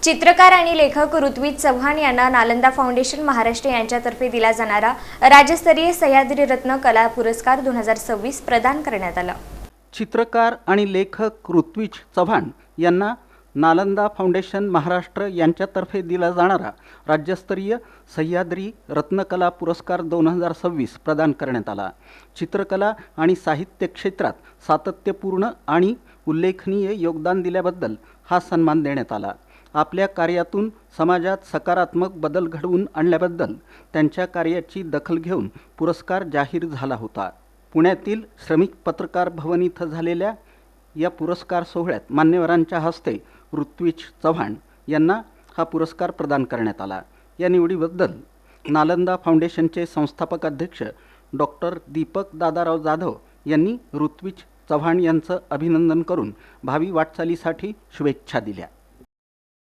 चित्रकार आणि लेखक ऋत्विज चव्हाण यांना नालंदा फाउंडेशन महाराष्ट्र यांच्यातर्फे दिला जाणारा राज्यस्तरीय सह्याद्री रत्न कला पुरस्कार 2026 प्रदान करण्यात आला। चित्रकार आणि लेखक ऋत्विज चव्हाण यांना नालंदा फाउंडेशन महाराष्ट्र यांच्यातर्फे दिला जाणारा राज्यस्तरीय सह्याद्री रत्नकला पुरस्कार 2026 प्रदान करण्यात आला। चित्रकला आणि साहित्य क्षेत्रात सातत्यपूर्ण आणि उल्लेखनीय योगदान दिल्याबद्दल हा सन्मान देण्यात आला। आपल्या कार्यातून समाजात सकारात्मक बदल घडवून आणल्याबद्दल त्यांच्या कार्याची दखल घेऊन पुरस्कार जाहीर झाला होता। पुण्यातील श्रमिक पत्रकार भवन इथं झालेल्या या पुरस्कार सोहळ्यात मान्यवरांच्या हस्ते ऋत्विज चव्हाण यांना हा पुरस्कार प्रदान करण्यात आला। या निवडीबद्दल नालंदा फाउंडेशनचे संस्थापक अध्यक्ष डॉक्टर दीपक दादाराव जाधव यांनी ऋत्विज चव्हाण यांचं अभिनंदन करून भावी वाटचालीसाठी शुभेच्छा दिल्या।